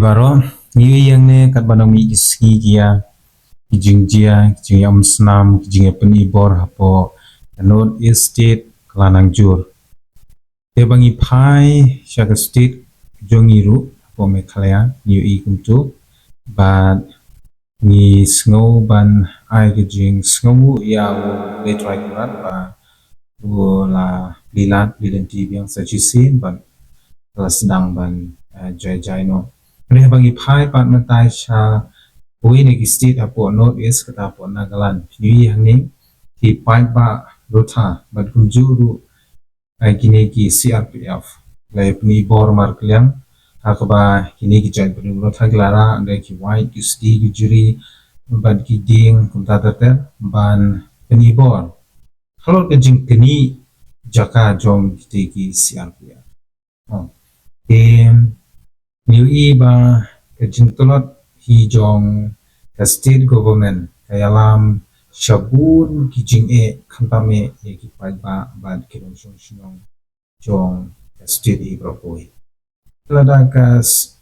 baro ni yang ne kat banang mi ski kia kijing yam snam kijing penibor hapo North East State Kelanang Jur te bangi phai Shaka State jongiru hapo Meghalaya New kumtu ban ni snow ban ai kijing snow ya le try kurat ba la bilanti yang sajisin ban sedang ban jai no Ini bagi phai pat matai sha Pui ni state apo North East kata apo Nagaland Pui yang ni ki pai ba rota bat kunjuru kini ki CRPF lai pni bor mar kliang akaba kini ki jai pni rota glara ande ki white ki sti ki juri bat ki ding kumta ter ban pni bor kalau ke jing kini jaka jom ki CRPF New ba kejintolot hijong ke state government kayalam shabun kijing kantame ki ba kilong shong jong state propoi lada kas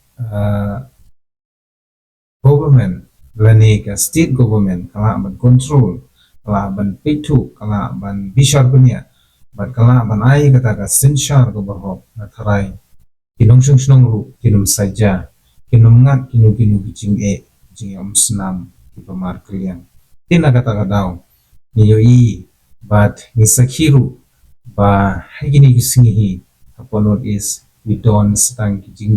government lani ka state government kala ban control kala ban pitu kala ban bishar punya bat kala ban ai kata ka senshar go bahop na tharai Kinong shong ru kinum saja kinum ngat kinu kijing senam di pemar kalian tina kata kadau ni bat ni sakhiru ba hagini kisingi apa North East we don setang kijing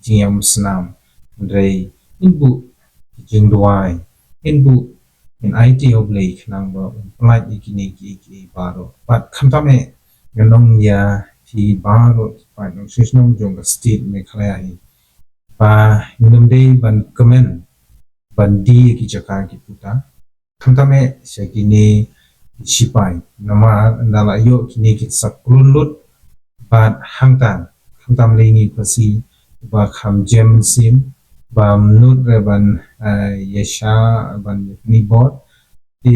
yam senam ndrei inbu kijing duai inbu in IT of lake nang ba flight ikini ki baro bat khamtame ganong ya Ti baro pai nong shisnong jong ka state Meghalaya hi ba minum dei ban kemen ban di ki jaka ki puta khamtame shakini sipai nama ndala yo kini ki saklun lut bat khamtam lengi pasi ba kham jem sim ba nut re ban yesha ban ni bot ti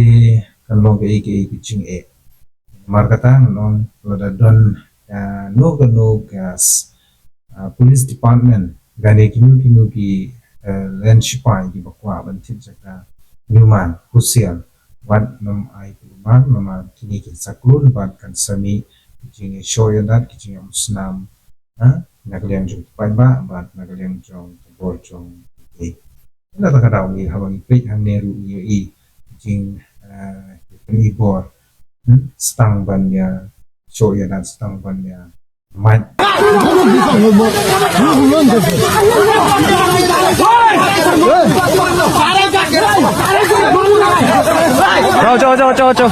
kan long ke jing markata non loda don no gas police department gane kinu ki land sipai di bakwa ban tin jaka Newman Husian wat nam ai kuman mama kini ki saklun bat kan sami kijing shoyadat kijing musnam nagaliang jong pai ba bat nagaliang jong bor jong ina ta kada uni habang pei hang neru ni kijing ni bor stang ban ya shoyadat stang ban ya mai Cho.